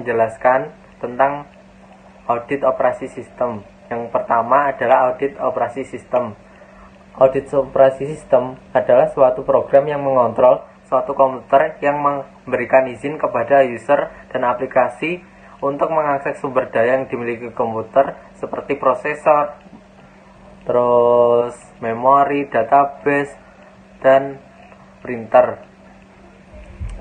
menjelaskan tentang audit operasi sistem. Yang pertama adalah audit operasi sistem. Audit operasi sistem adalah suatu program yang mengontrol suatu komputer yang memberikan izin kepada user dan aplikasi untuk mengakses sumber daya yang dimiliki komputer seperti prosesor, terus memori, database, dan printer.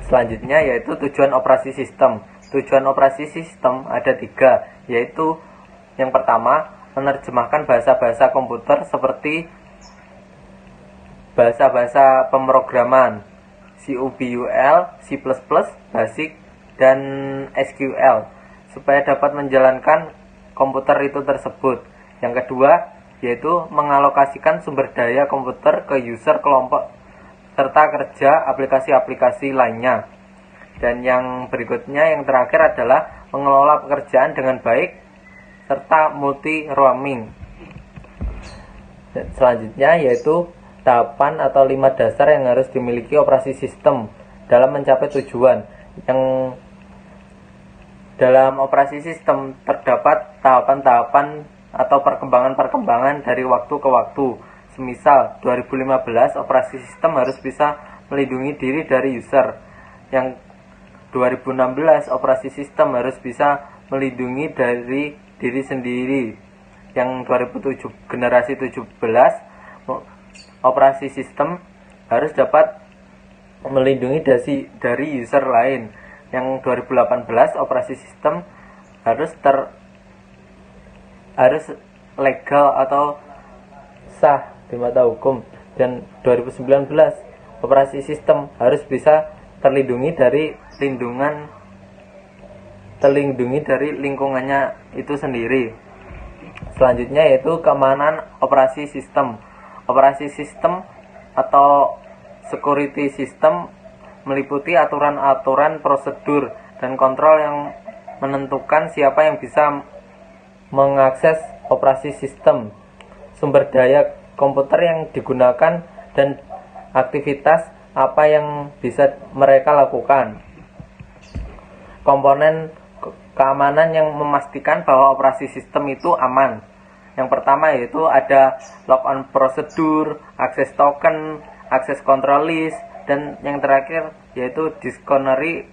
Selanjutnya yaitu tujuan operasi sistem. Tujuan operasi sistem ada 3, yaitu yang pertama, menerjemahkan bahasa-bahasa komputer seperti bahasa-bahasa pemrograman COBOL, C++, BASIC, dan SQL supaya dapat menjalankan komputer itu tersebut. Yang kedua, yaitu mengalokasikan sumber daya komputer ke user, kelompok, serta kerja aplikasi-aplikasi lainnya. Dan yang berikutnya, yang terakhir adalah mengelola pekerjaan dengan baik serta multi-roaming. Selanjutnya yaitu tahapan atau 5 dasar yang harus dimiliki operasi sistem dalam mencapai tujuan. Yang dalam operasi sistem terdapat tahapan-tahapan atau perkembangan-perkembangan dari waktu ke waktu. Semisal 2015 operasi sistem harus bisa melindungi diri dari user. Yang 2016 operasi sistem harus bisa melindungi dari diri sendiri. Yang 2007 generasi 17 operasi sistem harus dapat melindungi dari user lain. Yang 2018 operasi sistem harus legal atau sah di mata hukum. Dan 2019 operasi sistem harus bisa terlindungi dari lingkungannya itu sendiri. Selanjutnya yaitu keamanan operasi sistem. Operasi sistem atau security system meliputi aturan-aturan, prosedur, dan kontrol yang menentukan siapa yang bisa mengakses operasi sistem, sumber daya komputer yang digunakan, dan aktivitas apa yang bisa mereka lakukan. Komponen keamanan yang memastikan bahwa operasi sistem itu aman. Yang pertama yaitu ada logon prosedur, akses token, akses control list, dan yang terakhir yaitu discretionary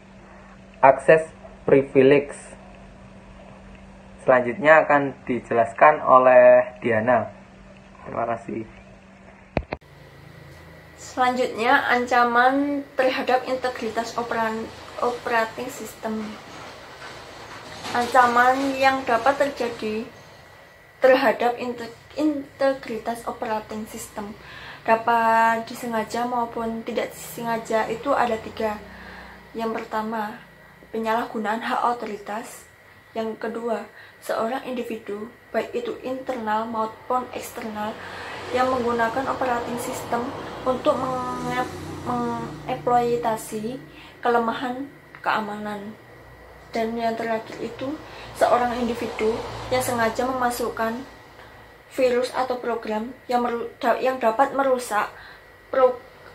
access privilege. Selanjutnya akan dijelaskan oleh Diana. Terima kasih. Selanjutnya, ancaman terhadap integritas operating system. Ancaman yang dapat terjadi terhadap integritas operating system dapat disengaja maupun tidak disengaja. Itu ada 3. Yang pertama, penyalahgunaan hak otoritas. Yang kedua, seorang individu, baik itu internal maupun eksternal, yang menggunakan operating system untuk mengeksploitasi kelemahan keamanan. Dan yang terakhir itu seorang individu yang sengaja memasukkan virus atau program yang dapat merusak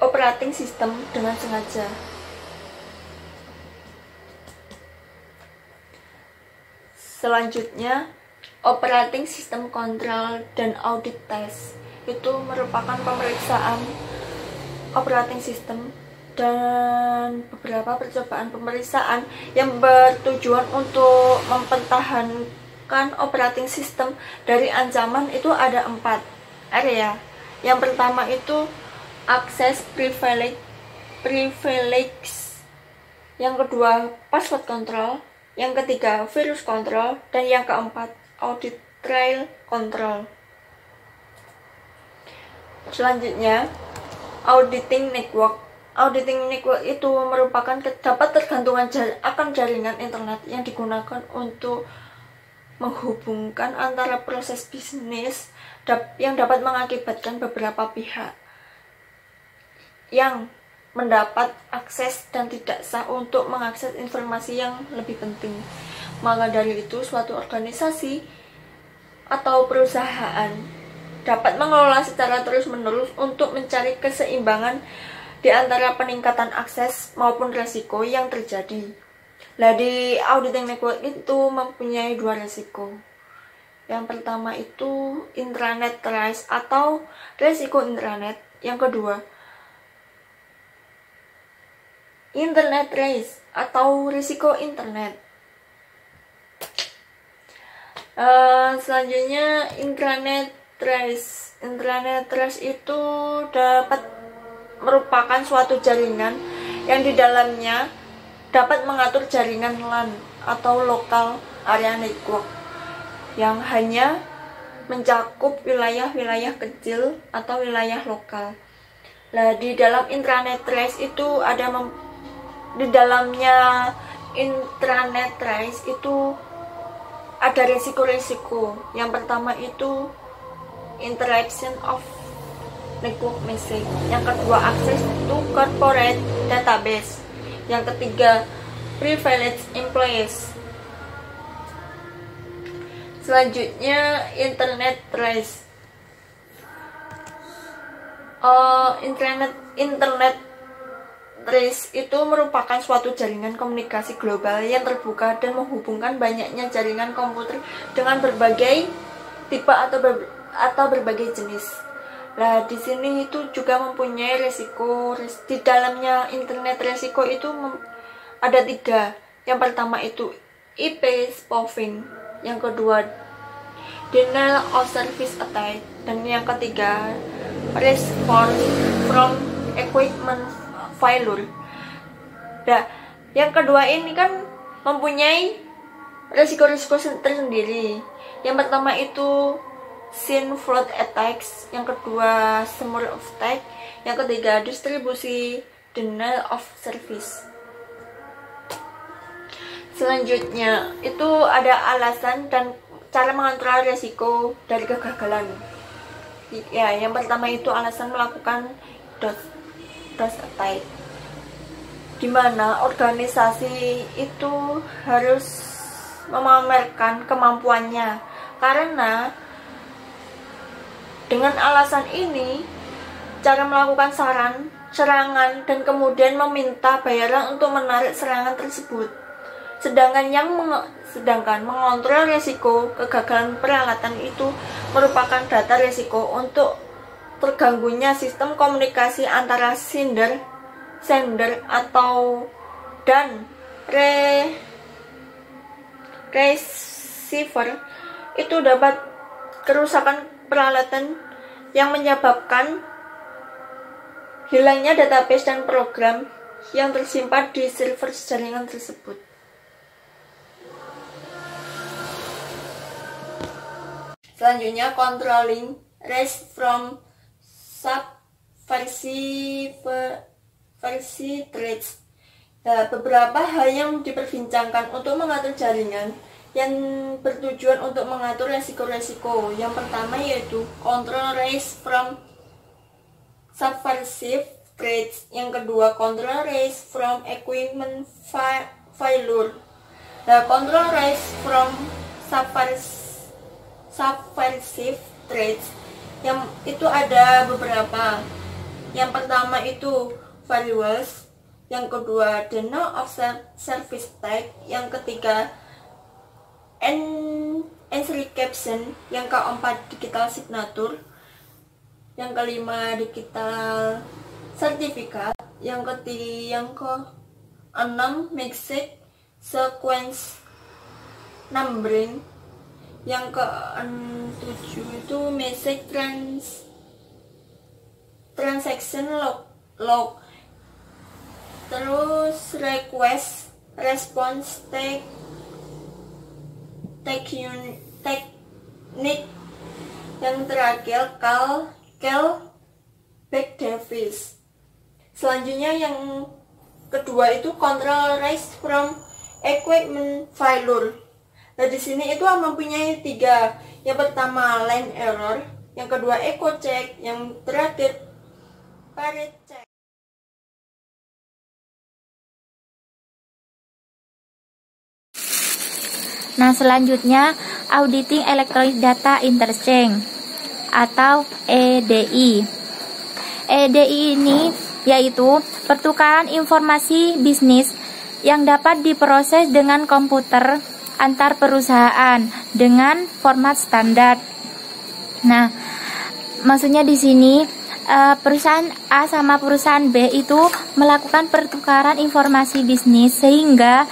operating system dengan sengaja. Selanjutnya, operating system control dan audit test itu merupakan pemeriksaan operating system dan beberapa percobaan pemeriksaan yang bertujuan untuk mempertahankan operating system dari ancaman. Itu ada 4 area. Yang pertama itu access privilege. Yang kedua, password control. Yang ketiga, virus control. Dan yang keempat, audit trail control. Selanjutnya, auditing network. Auditing network itu merupakan dapat tergantungan akan jaringan internet yang digunakan untuk menghubungkan antara proses bisnis yang dapat mengakibatkan beberapa pihak yang mendapat akses dan tidak sah untuk mengakses informasi yang lebih penting. Maka dari itu, suatu organisasi atau perusahaan dapat mengelola secara terus-menerus untuk mencari keseimbangan di antara peningkatan akses maupun resiko yang terjadi. Nah, di auditing network itu mempunyai dua resiko. Yang pertama itu intranet trace atau resiko intranet. Yang kedua, internet trace atau risiko internet. Selanjutnya intranet trace. Intranet trace itu dapat merupakan suatu jaringan yang di dalamnya dapat mengatur jaringan LAN atau local area network yang hanya mencakup wilayah-wilayah kecil atau wilayah lokal. Nah, di dalam intranet trace itu di dalamnya intranet trace itu ada resiko-resiko. Yang pertama itu interaction of network message. Yang kedua, access to corporate database. Yang ketiga, privilege employees. Selanjutnya, internet trace. Internet trace itu merupakan suatu jaringan komunikasi global yang terbuka dan menghubungkan banyaknya jaringan komputer dengan berbagai tipe atau berbagai jenis. Nah, di sini itu juga mempunyai resiko. Di dalamnya internet resiko itu ada 3. Yang pertama itu IP spoofing, yang kedua denial of service attack, dan yang ketiga response from equipment failure. Nah, yang kedua ini kan mempunyai resiko-resiko tersendiri. Yang pertama itu scene flood attacks, yang kedua summer of attack, yang ketiga distribusi denial of service. Selanjutnya itu ada alasan dan cara mengontrol resiko dari kegagalan. Ya, yang pertama itu alasan melakukan DOS attack, di mana organisasi itu harus memamerkan kemampuannya, karena dengan alasan ini cara melakukan serangan dan kemudian meminta bayaran untuk menarik serangan tersebut. Sedangkan mengontrol resiko kegagalan peralatan itu merupakan data resiko untuk terganggunya sistem komunikasi antara sender atau dan receiver. Itu dapat kerusakan peralatan yang menyebabkan hilangnya database dan program yang tersimpan di server jaringan tersebut. Selanjutnya, controlling risk from subversive threats. Nah, beberapa hal yang diperbincangkan untuk mengatur jaringan yang bertujuan untuk mengatur resiko-resiko. Yang pertama yaitu control risk from subversive threats. Yang kedua, control risk from equipment failure. Nah, control risk from subversive threats yang itu ada beberapa. Yang pertama itu firewalls, yang kedua denial of service attack, yang ketiga encryption, yang keempat digital signature, yang kelima digital certificate, yang keenam message sequence numbering, yang ke-7 itu message transaction log, terus request response teknik, yang terakhir call back device. Selanjutnya yang kedua itu control risk from equipment failure. Nah, di sini itu mempunyai 3. Yang pertama line error, yang kedua echo check, yang terakhir parity check. Nah, selanjutnya auditing electronic data interchange atau EDI. EDI ini yaitu pertukaran informasi bisnis yang dapat diproses dengan komputer antar perusahaan dengan format standar. Nah, maksudnya di sini perusahaan A sama perusahaan B itu melakukan pertukaran informasi bisnis, sehingga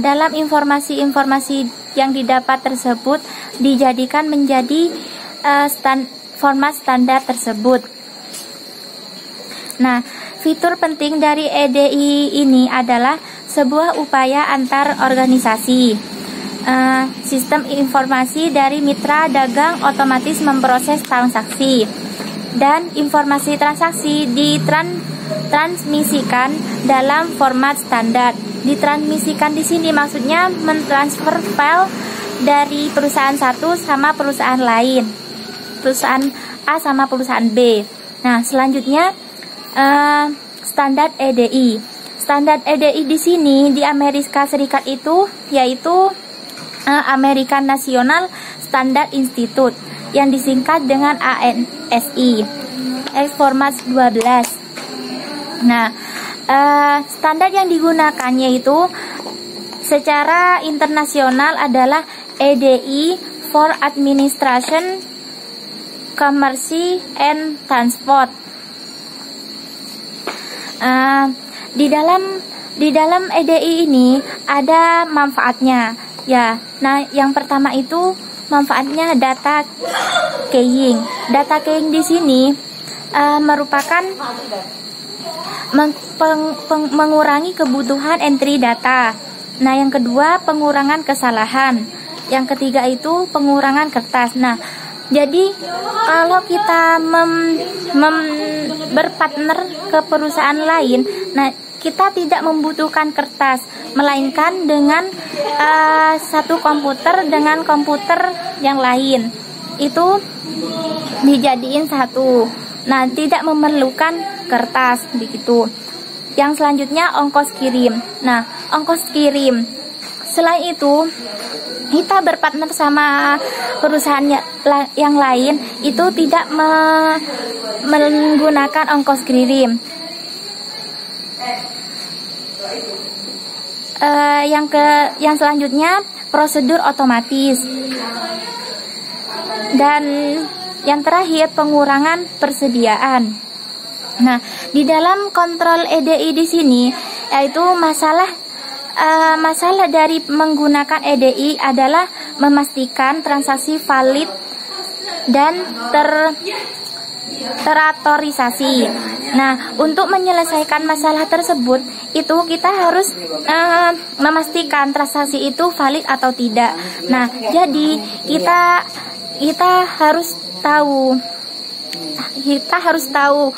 dalam informasi-informasi yang didapat tersebut dijadikan menjadi format standar tersebut. Nah, fitur penting dari EDI ini adalah sebuah upaya antar organisasi. Sistem informasi dari mitra dagang otomatis memproses transaksi, dan informasi transaksi ditransmisikan dalam format standar. Ditransmisikan di sini maksudnya mentransfer file dari perusahaan satu sama perusahaan lain, perusahaan A sama perusahaan B. Nah, selanjutnya standar EDI. Standar EDI di sini di Amerika Serikat itu yaitu American National Standard Institute, yang disingkat dengan ANSI, format 12. Nah, standar yang digunakannya itu secara internasional adalah EDI for Administration, Commerce and Transport. Di dalam EDI ini ada manfaatnya, ya. Nah, yang pertama itu manfaatnya data keying. Data keying di sini merupakan mengurangi kebutuhan entry data. Nah, yang kedua pengurangan kesalahan. Yang ketiga itu pengurangan kertas. Nah, jadi kalau kita berpartner ke perusahaan lain, nah kita tidak membutuhkan kertas, melainkan dengan satu komputer dengan komputer yang lain itu dijadiin satu. Nah, tidak memerlukan kertas begitu. Yang selanjutnya ongkos kirim. Nah, ongkos kirim. Selain itu, kita berpartner sama perusahaan yang lain itu tidak menggunakan ongkos kirim. Yang selanjutnya prosedur otomatis, dan yang terakhir pengurangan persediaan. Nah, di dalam kontrol EDI di sini yaitu masalah dari menggunakan EDI adalah memastikan transaksi valid dan terautorisasi. Nah, untuk menyelesaikan masalah tersebut itu kita harus memastikan transaksi itu valid atau tidak. Nah, jadi kita harus tahu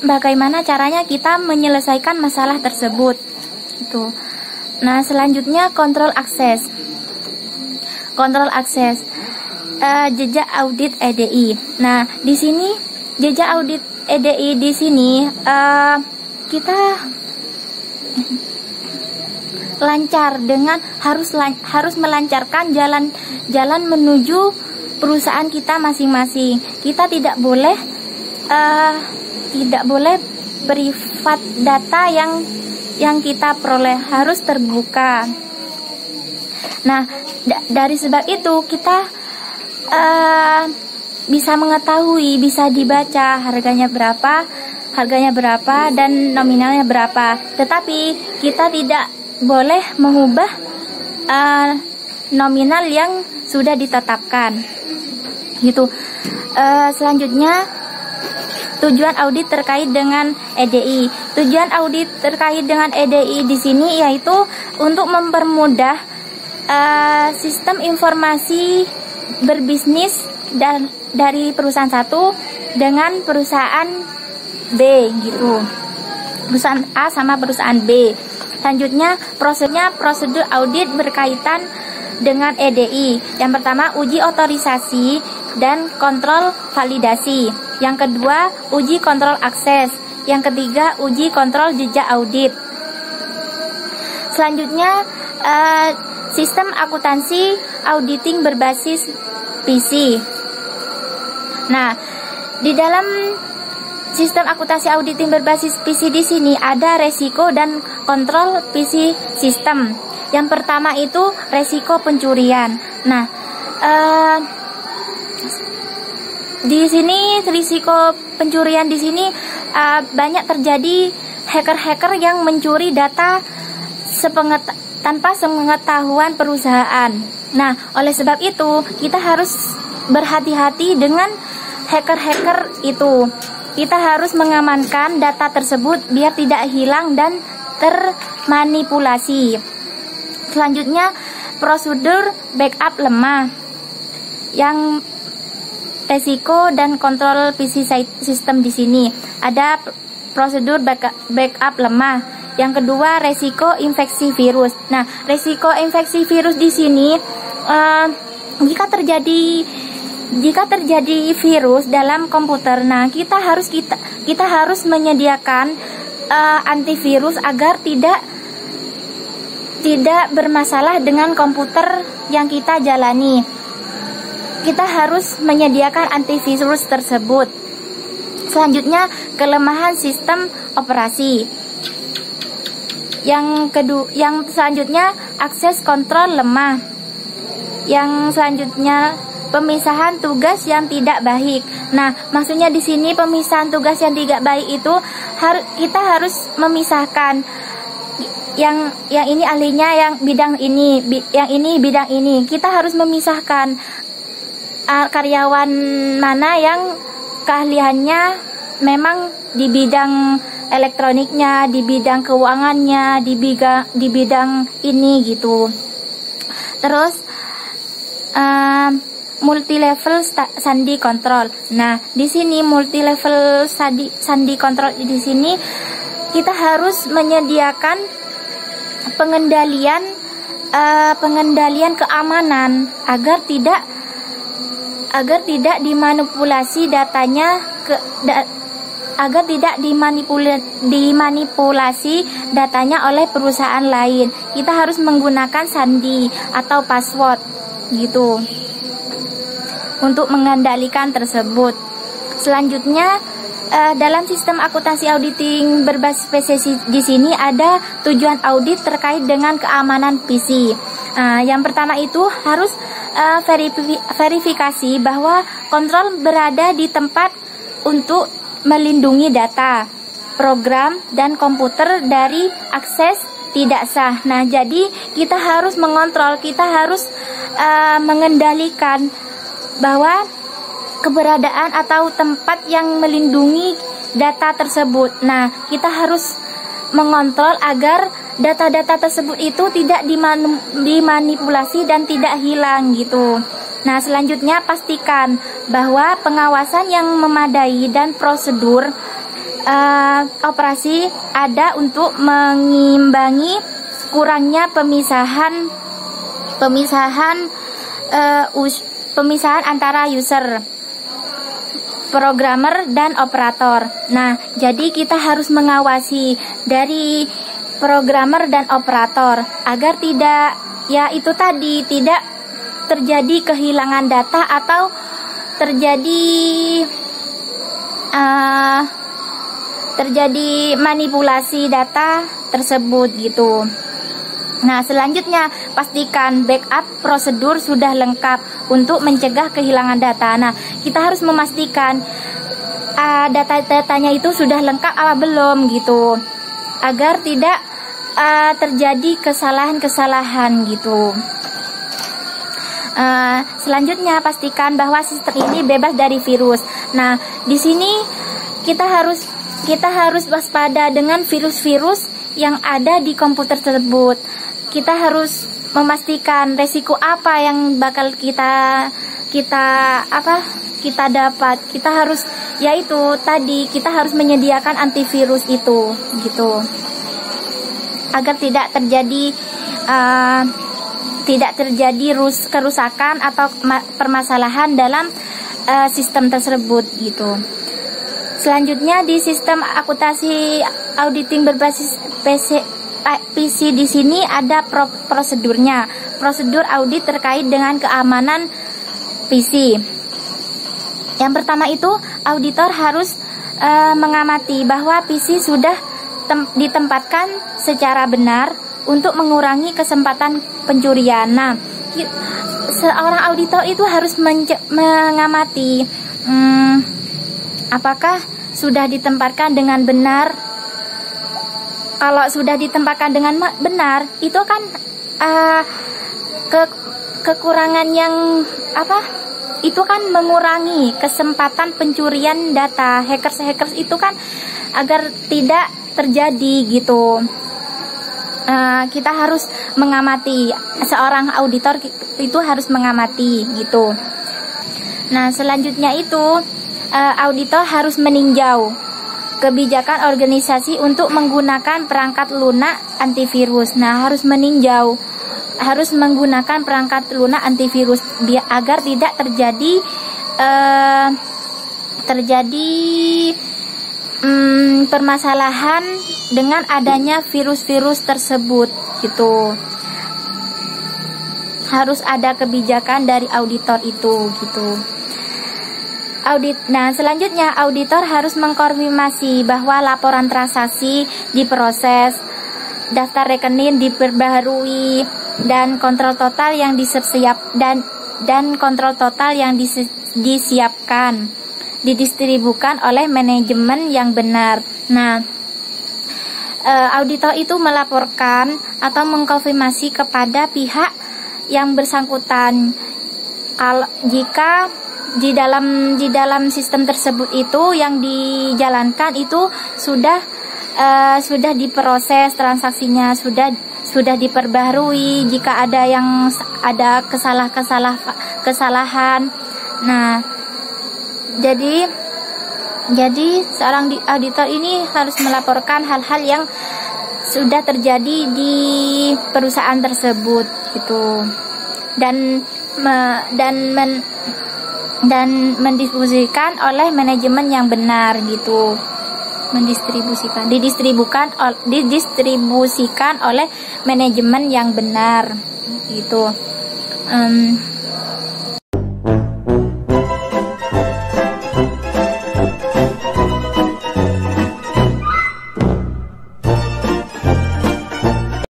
bagaimana caranya kita menyelesaikan masalah tersebut. Itu. Nah, selanjutnya kontrol akses. Kontrol akses. Jejak audit EDI. Nah, di sini jejak audit EDI di sini kita lancar dengan harus melancarkan jalan menuju perusahaan kita masing-masing. Kita tidak boleh privat data yang kita peroleh, harus terbuka. Nah, dari sebab itu kita bisa mengetahui, bisa dibaca harganya berapa dan nominalnya berapa. Tetapi kita tidak boleh mengubah nominal yang sudah ditetapkan. Gitu. Selanjutnya tujuan audit terkait dengan EDI. Tujuan audit terkait dengan EDI di sini yaitu untuk mempermudah sistem informasi berbisnis dari perusahaan satu dengan perusahaan B gitu. Perusahaan A sama perusahaan B. Selanjutnya prosedur audit berkaitan dengan EDI. Yang pertama uji otorisasi dan kontrol validasi. Yang kedua uji kontrol akses. Yang ketiga uji kontrol jejak audit. Selanjutnya sistem akuntansi auditing berbasis PC. Nah, di dalam sistem akuntansi auditing berbasis PC di sini ada resiko dan kontrol PC sistem. Yang pertama itu resiko pencurian. Nah, di sini risiko pencurian di sini banyak terjadi hacker-hacker yang mencuri data tanpa sepengetahuan perusahaan. Nah, oleh sebab itu kita harus berhati-hati dengan hacker-hacker itu. Kita harus mengamankan data tersebut biar tidak hilang dan termanipulasi. Selanjutnya, prosedur backup lemah. Yang resiko dan kontrol PC sistem di sini ada prosedur backup lemah. Yang kedua, resiko infeksi virus. Nah, resiko infeksi virus di sini jika terjadi virus dalam komputer, nah kita harus menyediakan antivirus agar tidak bermasalah dengan komputer yang kita jalani. Kita harus menyediakan antivirus tersebut. Selanjutnya, kelemahan sistem operasi. Yang selanjutnya, akses kontrol lemah. Yang selanjutnya, pemisahan tugas yang tidak baik. Nah, maksudnya di sini pemisahan tugas yang tidak baik itu kita harus memisahkan yang ini ahlinya yang bidang ini, yang ini bidang ini. Kita harus memisahkan karyawan mana yang keahliannya memang di bidang elektroniknya, di bidang keuangannya, di bidang ini gitu. Terus multi-level sandi control. Nah, di sini multi-level sandi control di sini kita harus menyediakan pengendalian keamanan agar tidak dimanipulasi datanya agar tidak dimanipulasi datanya oleh perusahaan lain. Kita harus menggunakan sandi atau password gitu untuk mengendalikan tersebut. Selanjutnya, dalam sistem akuntansi auditing berbasis PC di sini ada tujuan audit terkait dengan keamanan PC. Yang pertama itu harus verifikasi bahwa kontrol berada di tempat untuk melindungi data, program, dan komputer dari akses tidak sah. Nah, jadi kita harus mengontrol, kita harus mengendalikan bahwa keberadaan atau tempat yang melindungi data tersebut. Nah, kita harus mengontrol agar data-data tersebut itu tidak dimanipulasi dan tidak hilang gitu. Nah, selanjutnya pastikan bahwa pengawasan yang memadai dan prosedur operasi ada untuk mengimbangi kurangnya pemisahan antara user, programmer, dan operator. Nah, jadi kita harus mengawasi dari programmer dan operator agar tidak terjadi kehilangan data atau terjadi manipulasi data tersebut gitu. Nah, selanjutnya pastikan backup prosedur sudah lengkap untuk mencegah kehilangan data. Nah, kita harus memastikan data-datanya itu sudah lengkap apa belum gitu, agar tidak terjadi kesalahan-kesalahan gitu. Selanjutnya pastikan bahwa sistem ini bebas dari virus. Nah, di sini kita harus waspada dengan virus-virus yang ada di komputer tersebut. Kita harus memastikan resiko apa yang bakal kita dapat. Kita harus kita harus menyediakan antivirus itu gitu, agar tidak terjadi kerusakan atau permasalahan dalam sistem tersebut gitu. Selanjutnya di sistem akuntansi auditing berbasis PC di sini ada prosedurnya. Prosedur audit terkait dengan keamanan PC. Yang pertama itu auditor harus mengamati bahwa PC sudah ditempatkan secara benar untuk mengurangi kesempatan pencurian. Nah, seorang auditor itu harus mengamati apakah sudah ditempatkan dengan benar. Kalau sudah ditempatkan dengan benar, itu kan kekurangan yang itu kan mengurangi kesempatan pencurian data. Hackers itu kan agar tidak terjadi gitu. Kita harus mengamati, seorang auditor itu harus mengamati gitu. Nah, selanjutnya itu auditor harus meninjau kebijakan organisasi untuk menggunakan perangkat lunak antivirus. Nah, harus meninjau, harus menggunakan perangkat lunak antivirus agar tidak terjadi permasalahan dengan adanya virus-virus tersebut gitu. Harus ada kebijakan dari auditor itu gitu. Nah, selanjutnya auditor harus mengkonfirmasi bahwa laporan transaksi diproses, daftar rekening diperbaharui, dan kontrol total yang disiapkan didistribusikan oleh manajemen yang benar. Nah, auditor itu melaporkan atau mengkonfirmasi kepada pihak yang bersangkutan kalau jika di dalam sistem tersebut itu yang dijalankan itu sudah diproses transaksinya, sudah diperbaharui jika ada kesalahan. Nah, jadi seorang auditor ini harus melaporkan hal-hal yang sudah terjadi di perusahaan tersebut gitu, dan mendistribusikan oleh manajemen yang benar gitu. Didistribusikan oleh manajemen yang benar gitu.